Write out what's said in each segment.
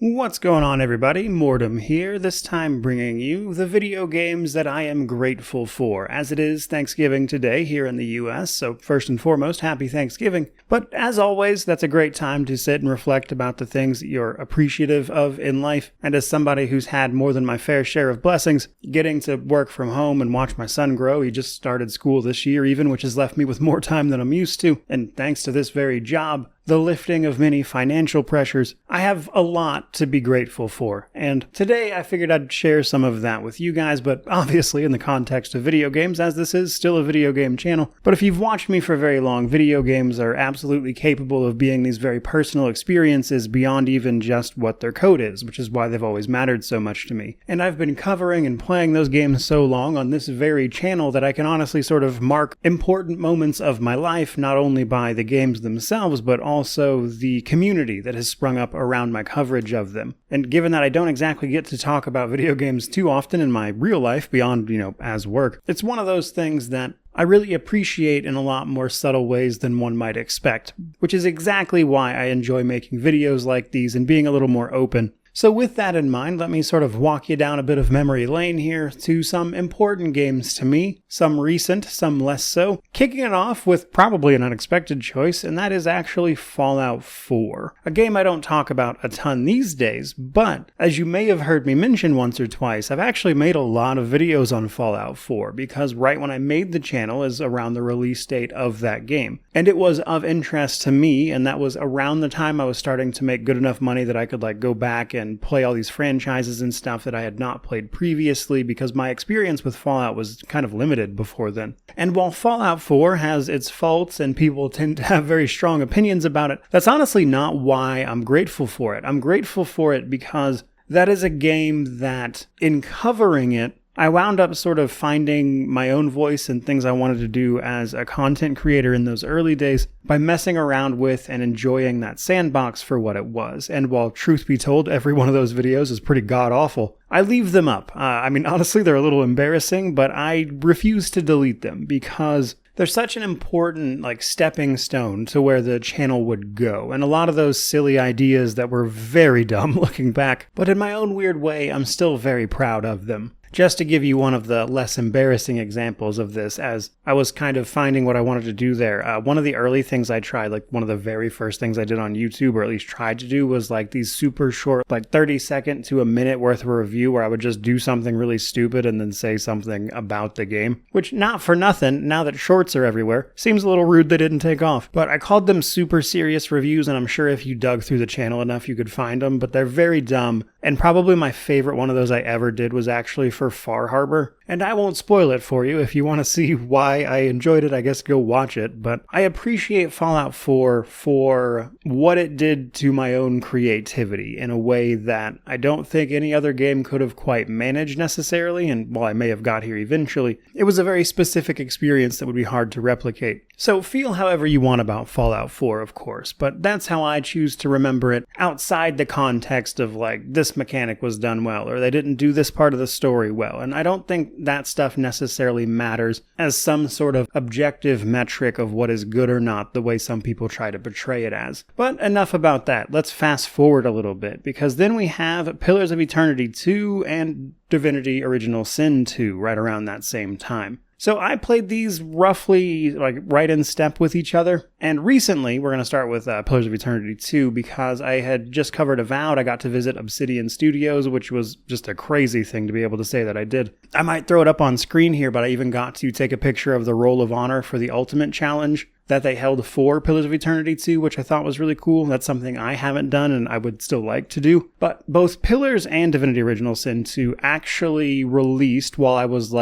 What's going on, everybody? Mortem here, this time bringing you the video games that I am grateful for, as it is Thanksgiving today here in the US, so first and foremost, happy Thanksgiving. But as always, that's a great time to sit and reflect about the things that you're appreciative of in life, and as somebody who's had more than my fair share of blessings, getting to work from home and watch my son grow, he just started school this year even, which has left me with more time than I'm used to, and thanks to this very job, the lifting of many financial pressures, I have a lot to be grateful for. And today I figured I'd share some of that with you guys, but obviously in the context of video games, as this is still a video game channel. But if you've watched me for very long, video games are absolutely capable of being these very personal experiences beyond even just what their code is, which is why they've always mattered so much to me. And I've been covering and playing those games so long on this very channel that I can honestly sort of mark important moments of my life, not only by the games themselves, but also the community that has sprung up around my coverage of them. And given that I don't exactly get to talk about video games too often in my real life beyond, as work, it's one of those things that I really appreciate in a lot more subtle ways than one might expect, which is exactly why I enjoy making videos like these and being a little more open. So with that in mind, let me sort of walk you down a bit of memory lane here to some important games to me, some recent, some less so, kicking it off with probably an unexpected choice, and that is actually Fallout 4. A game I don't talk about a ton these days, but as you may have heard me mention once or twice, I've actually made a lot of videos on Fallout 4, because right when I made the channel is around the release date of that game. And it was of interest to me, and that was around the time I was starting to make good enough money that I could go back and play all these franchises and stuff that I had not played previously, because my experience with Fallout was kind of limited before then. And while Fallout 4 has its faults and people tend to have very strong opinions about it, that's honestly not why I'm grateful for it. I'm grateful for it because that is a game that, in covering it, I wound up sort of finding my own voice and things I wanted to do as a content creator in those early days by messing around with and enjoying that sandbox for what it was. And while truth be told, every one of those videos is pretty god-awful, I leave them up. Honestly, they're a little embarrassing, but I refuse to delete them because they're such an important, stepping stone to where the channel would go. And a lot of those silly ideas that were very dumb looking back, but in my own weird way, I'm still very proud of them. Just to give you one of the less embarrassing examples of this, as I was kind of finding what I wanted to do there, one of the early things I tried, one of the very first things I did on YouTube, or at least tried to do, was these super short, 30-second to a minute worth of review where I would just do something really stupid and then say something about the game. Which, not for nothing, now that shorts are everywhere, seems a little rude they didn't take off. But I called them super serious reviews, and I'm sure if you dug through the channel enough you could find them, but they're very dumb. And probably my favorite one of those I ever did was actually for Far Harbor. And I won't spoil it for you. If you want to see why I enjoyed it, I guess go watch it. But I appreciate Fallout 4 for what it did to my own creativity in a way that I don't think any other game could have quite managed necessarily. And while I may have got here eventually, it was a very specific experience that would be hard to replicate. So feel however you want about Fallout 4, of course, but that's how I choose to remember it outside the context of this mechanic was done well, or they didn't do this part of the story well. And I don't think that stuff necessarily matters as some sort of objective metric of what is good or not, the way some people try to portray it as. But enough about that. Let's fast forward a little bit, because then we have Pillars of Eternity 2 and Divinity Original Sin 2 right around that same time. So I played these roughly right in step with each other. And recently, we're going to start with Pillars of Eternity 2 because I had just covered Avowed. I got to visit Obsidian Studios, which was just a crazy thing to be able to say that I did. I might throw it up on screen here, but I even got to take a picture of the Roll of Honor for the Ultimate Challenge that they held for Pillars of Eternity 2, which I thought was really cool. That's something I haven't done and I would still like to do. But both Pillars and Divinity Original Sin 2 actually released while I was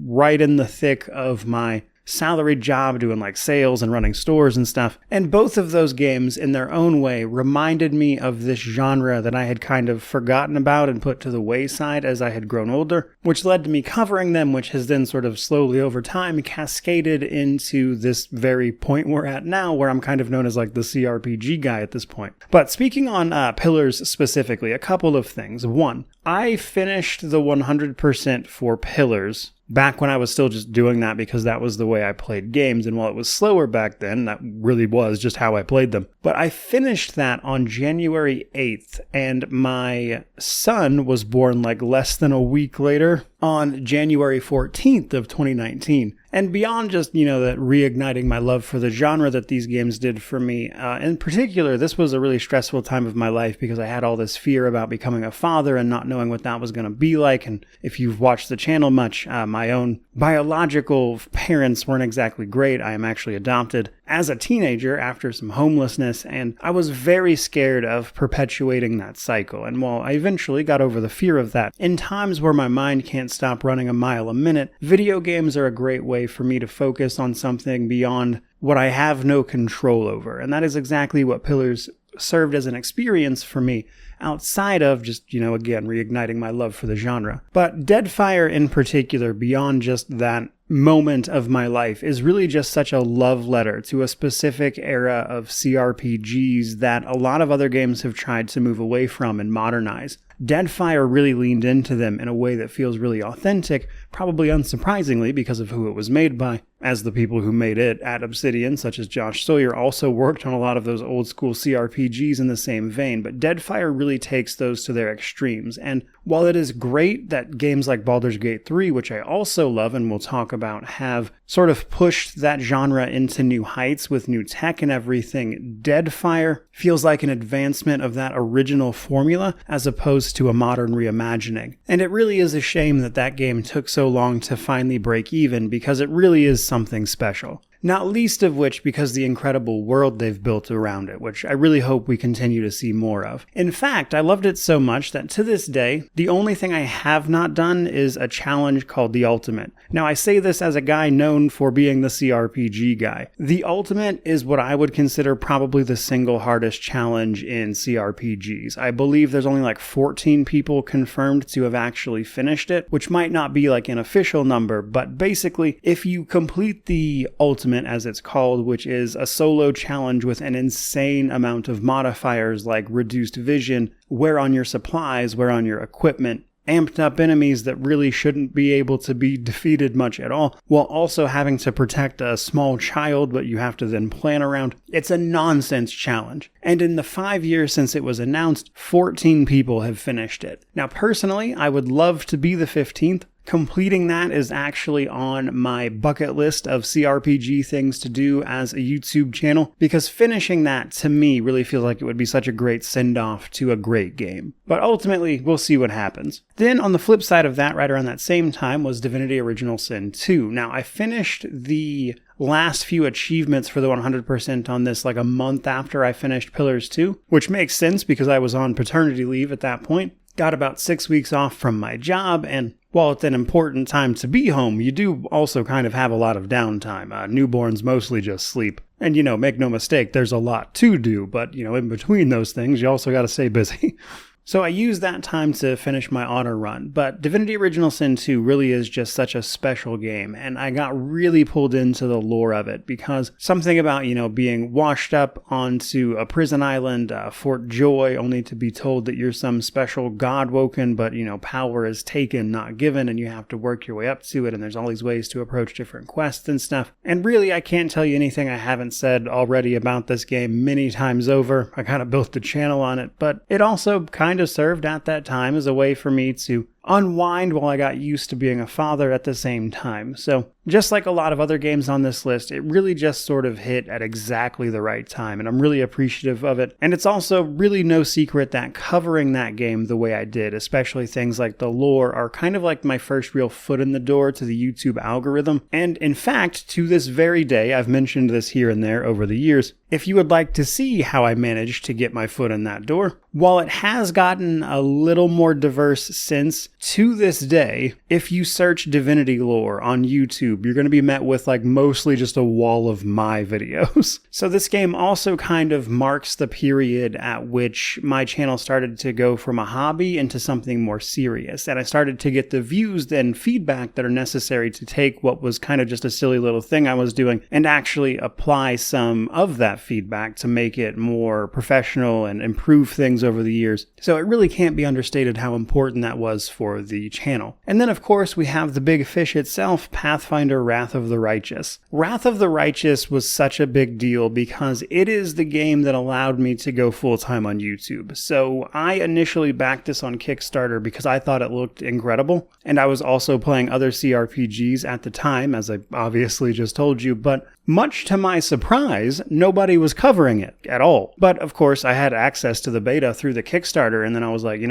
right in the thick of my salaried job doing sales and running stores and stuff. And both of those games in their own way reminded me of this genre that I had kind of forgotten about and put to the wayside as I had grown older, which led to me covering them, which has then sort of slowly over time cascaded into this very point we're at now, where I'm kind of known as the CRPG guy at this point. But speaking on Pillars specifically, a couple of things. One, I finished the 100% for Pillars back when I was still just doing that because that was the way I played games. And while it was slower back then, that really was just how I played them. But I finished that on January 8th, and my son was born like less than a week later on January 14th of 2019. And beyond just, that reigniting my love for the genre that these games did for me, in particular, this was a really stressful time of my life because I had all this fear about becoming a father and not knowing what that was going to be like. And if you've watched the channel much, my own biological parents weren't exactly great. I am actually adopted as a teenager after some homelessness, and I was very scared of perpetuating that cycle. And while I eventually got over the fear of that, in times where my mind can't stop running a mile a minute, video games are a great way for me to focus on something beyond what I have no control over. And that is exactly what Pillars served as an experience for me, outside of just, again, reigniting my love for the genre. But Deadfire in particular, beyond just that moment of my life, is really just such a love letter to a specific era of CRPGs that a lot of other games have tried to move away from and modernize. Deadfire really leaned into them in a way that feels really authentic, probably unsurprisingly because of who it was made by, as the people who made it at Obsidian, such as Josh Sawyer, also worked on a lot of those old school CRPGs in the same vein, but Deadfire really takes those to their extremes. And while it is great that games like Baldur's Gate 3, which I also love and will talk about, have sort of pushed that genre into new heights with new tech and everything, Deadfire feels like an advancement of that original formula as opposed to a modern reimagining. And it really is a shame that that game took so long to finally break even, because it really is something special. Not least of which because the incredible world they've built around it, which I really hope we continue to see more of. In fact, I loved it so much that to this day, the only thing I have not done is a challenge called the Ultimate. Now, I say this as a guy known for being the CRPG guy. The Ultimate is what I would consider probably the single hardest challenge in CRPGs. I believe there's only like 14 people confirmed to have actually finished it, which might not be like an official number, but basically, if you complete the Ultimate, as it's called, which is a solo challenge with an insane amount of modifiers like reduced vision, wear on your supplies, wear on your equipment, amped up enemies that really shouldn't be able to be defeated much at all, while also having to protect a small child, but you have to then plan around. It's a nonsense challenge. And in the 5 years since it was announced, 14 people have finished it. Now, personally, I would love to be the 15th. Completing that is actually on my bucket list of CRPG things to do as a YouTube channel, because finishing that to me really feels like it would be such a great send-off to a great game. But ultimately, we'll see what happens. Then on the flip side of that, right around that same time, was Divinity Original Sin 2. Now, I finished the last few achievements for the 100% on this like a month after I finished Pillars 2, which makes sense because I was on paternity leave at that point. Got about 6 weeks off from my job, and while it's an important time to be home, you do also kind of have a lot of downtime. Newborns mostly just sleep. And, make no mistake, there's a lot to do, but, in between those things, you also got to stay busy. So I used that time to finish my auto run, but Divinity Original Sin 2 really is just such a special game, and I got really pulled into the lore of it because something about, being washed up onto a prison island, Fort Joy, only to be told that you're some special god woken, but, power is taken, not given, and you have to work your way up to it, and there's all these ways to approach different quests and stuff. And really, I can't tell you anything I haven't said already about this game many times over. I kind of built the channel on it, but it also kind of served at that time as a way for me to unwind while I got used to being a father at the same time. So just like a lot of other games on this list, it really just sort of hit at exactly the right time, and I'm really appreciative of it. And it's also really no secret that covering that game the way I did, especially things like the lore, are kind of like my first real foot in the door to the YouTube algorithm. And in fact, to this very day, I've mentioned this here and there over the years, if you would like to see how I managed to get my foot in that door, while it has gotten a little more diverse since, to this day, if you search Divinity lore on YouTube, you're going to be met with like mostly just a wall of my videos. So this game also kind of marks the period at which my channel started to go from a hobby into something more serious. And I started to get the views and feedback that are necessary to take what was kind of just a silly little thing I was doing and actually apply some of that feedback to make it more professional and improve things over the years. So it really can't be understated how important that was for the channel. And then of course we have the big fish itself, Pathfinder Wrath of the Righteous. Wrath of the Righteous was such a big deal because it is the game that allowed me to go full-time on YouTube. So I initially backed this on Kickstarter because I thought it looked incredible, and I was also playing other CRPGs at the time, as I obviously just told you, but much to my surprise, nobody was covering it at all. But of course, I had access to the beta through the Kickstarter, and then I was like,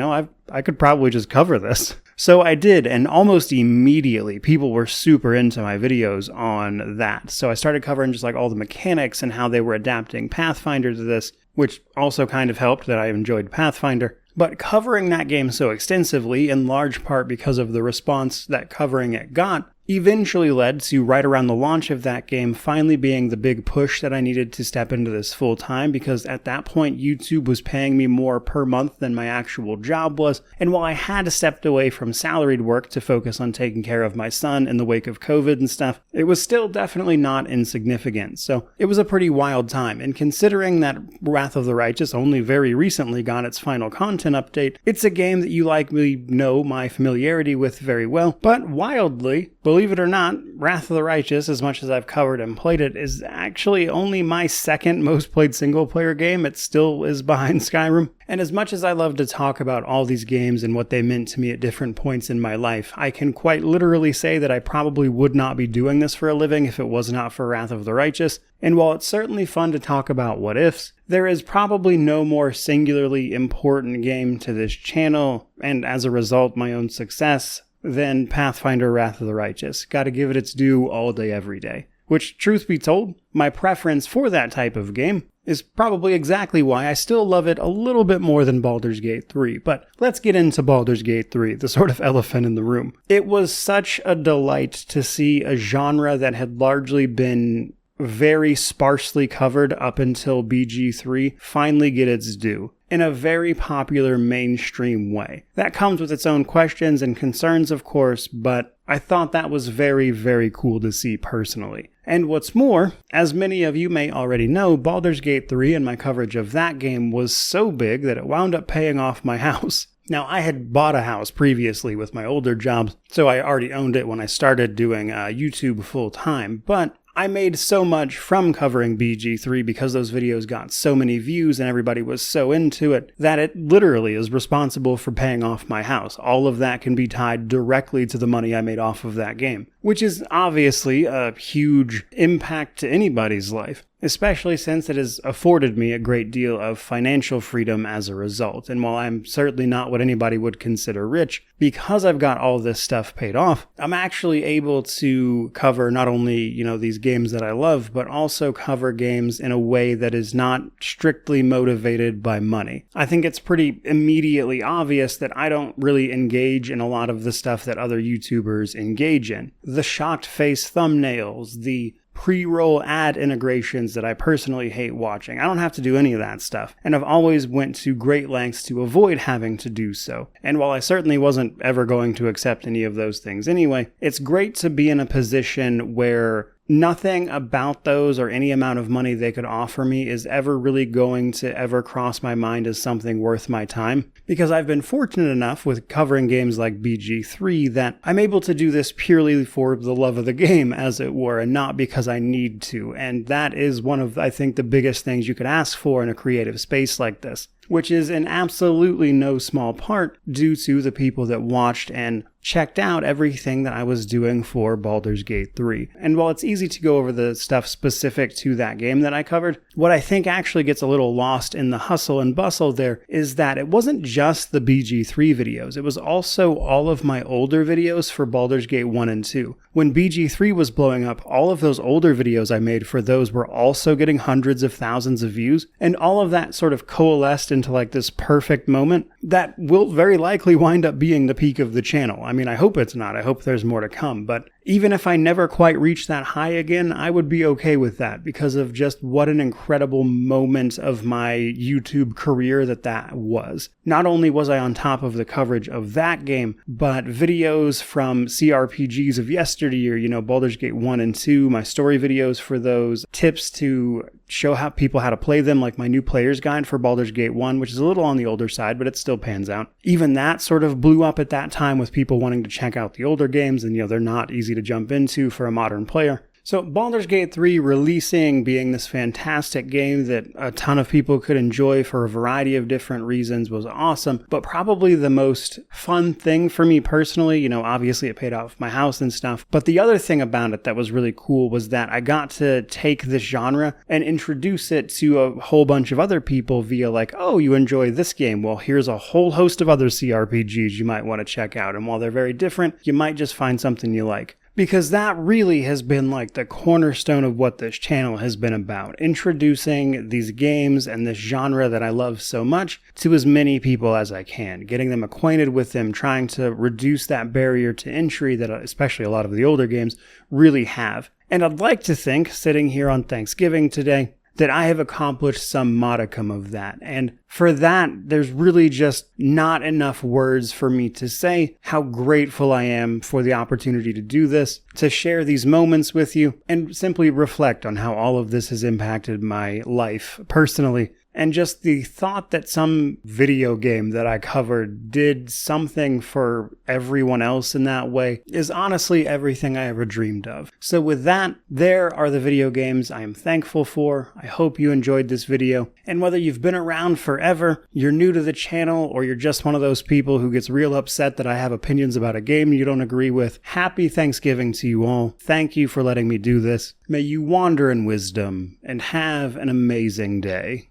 I could probably just cover this. So I did, and almost immediately, people were super into my videos on that. So I started covering just like all the mechanics and how they were adapting Pathfinder to this, which also kind of helped that I enjoyed Pathfinder. But covering that game so extensively, in large part because of the response that covering it got, eventually led to right around the launch of that game finally being the big push that I needed to step into this full time, because at that point YouTube was paying me more per month than my actual job was, and while I had stepped away from salaried work to focus on taking care of my son in the wake of COVID and stuff, it was still definitely not insignificant. So it was a pretty wild time, and considering that Wrath of the Righteous only very recently got its final content update, it's a game that you likely know my familiarity with very well, but wildly, believe it or not, Wrath of the Righteous, as much as I've covered and played it, is actually only my second most played single-player game. It still is behind Skyrim. And as much as I love to talk about all these games and what they meant to me at different points in my life, I can quite literally say that I probably would not be doing this for a living if it was not for Wrath of the Righteous. And while it's certainly fun to talk about what ifs, there is probably no more singularly important game to this channel, and as a result, my own success, than Pathfinder Wrath of the Righteous. Gotta give it its due all day, every day. Which, truth be told, my preference for that type of game is probably exactly why I still love it a little bit more than Baldur's Gate 3. But let's get into Baldur's Gate 3, the sort of elephant in the room. It was such a delight to see a genre that had largely been very sparsely covered up until BG3 finally get its due in a very popular mainstream way. That comes with its own questions and concerns, of course, but I thought that was very, very cool to see personally. And what's more, as many of you may already know, Baldur's Gate 3 and my coverage of that game was so big that it wound up paying off my house. Now, I had bought a house previously with my older jobs, so I already owned it when I started doing YouTube full time, but I made so much from covering BG3 because those videos got so many views and everybody was so into it that it literally is responsible for paying off my house. All of that can be tied directly to the money I made off of that game, which is obviously a huge impact to anybody's life, especially since it has afforded me a great deal of financial freedom as a result. And while I'm certainly not what anybody would consider rich, because I've got all this stuff paid off, I'm actually able to cover not only, these games that I love, but also cover games in a way that is not strictly motivated by money. I think it's pretty immediately obvious that I don't really engage in a lot of the stuff that other YouTubers engage in. The shocked face thumbnails, the pre-roll ad integrations that I personally hate watching. I don't have to do any of that stuff, and I've always went to great lengths to avoid having to do so. And while I certainly wasn't ever going to accept any of those things anyway, it's great to be in a position where nothing about those or any amount of money they could offer me is ever really going to ever cross my mind as something worth my time, because I've been fortunate enough with covering games like BG3 that I'm able to do this purely for the love of the game, as it were, and not because I need to. And that is one of, I think, the biggest things you could ask for in a creative space like this, which is in absolutely no small part due to the people that watched and checked out everything that I was doing for Baldur's Gate 3. And while it's easy to go over the stuff specific to that game that I covered, what I think actually gets a little lost in the hustle and bustle there is that it wasn't just the BG3 videos, it was also all of my older videos for Baldur's Gate 1 and 2. When BG3 was blowing up, all of those older videos I made for those were also getting hundreds of thousands of views, and all of that sort of coalesced into like this perfect moment that will very likely wind up being the peak of the channel. I mean, I hope it's not. I hope there's more to come. But even if I never quite reach that high again, I would be okay with that because of just what an incredible moment of my YouTube career that was. Not only was I on top of the coverage of that game, but videos from CRPGs of yesteryear, Baldur's Gate 1 and 2, my story videos for those, tips to show people how to play them, like my new player's guide for Baldur's Gate 1, which is a little on the older side, but it still pans out. Even that sort of blew up at that time with people wanting to check out the older games, and they're not easy to jump into for a modern player. So Baldur's Gate 3 releasing, being this fantastic game that a ton of people could enjoy for a variety of different reasons, was awesome, but probably the most fun thing for me personally. Obviously it paid off my house and stuff, but the other thing about it that was really cool was that I got to take this genre and introduce it to a whole bunch of other people via like, oh, you enjoy this game? Well, here's a whole host of other CRPGs you might want to check out, and while they're very different, you might just find something you like. Because that really has been like the cornerstone of what this channel has been about, introducing these games and this genre that I love so much to as many people as I can, getting them acquainted with them, trying to reduce that barrier to entry that especially a lot of the older games really have. And I'd like to think, sitting here on Thanksgiving today, that I have accomplished some modicum of that. And for that, there's really just not enough words for me to say how grateful I am for the opportunity to do this, to share these moments with you, and simply reflect on how all of this has impacted my life personally. And just the thought that some video game that I covered did something for everyone else in that way is honestly everything I ever dreamed of. So with that, there are the video games I am thankful for. I hope you enjoyed this video. And whether you've been around forever, you're new to the channel, or you're just one of those people who gets real upset that I have opinions about a game you don't agree with, happy Thanksgiving to you all. Thank you for letting me do this. May you wander in wisdom and have an amazing day.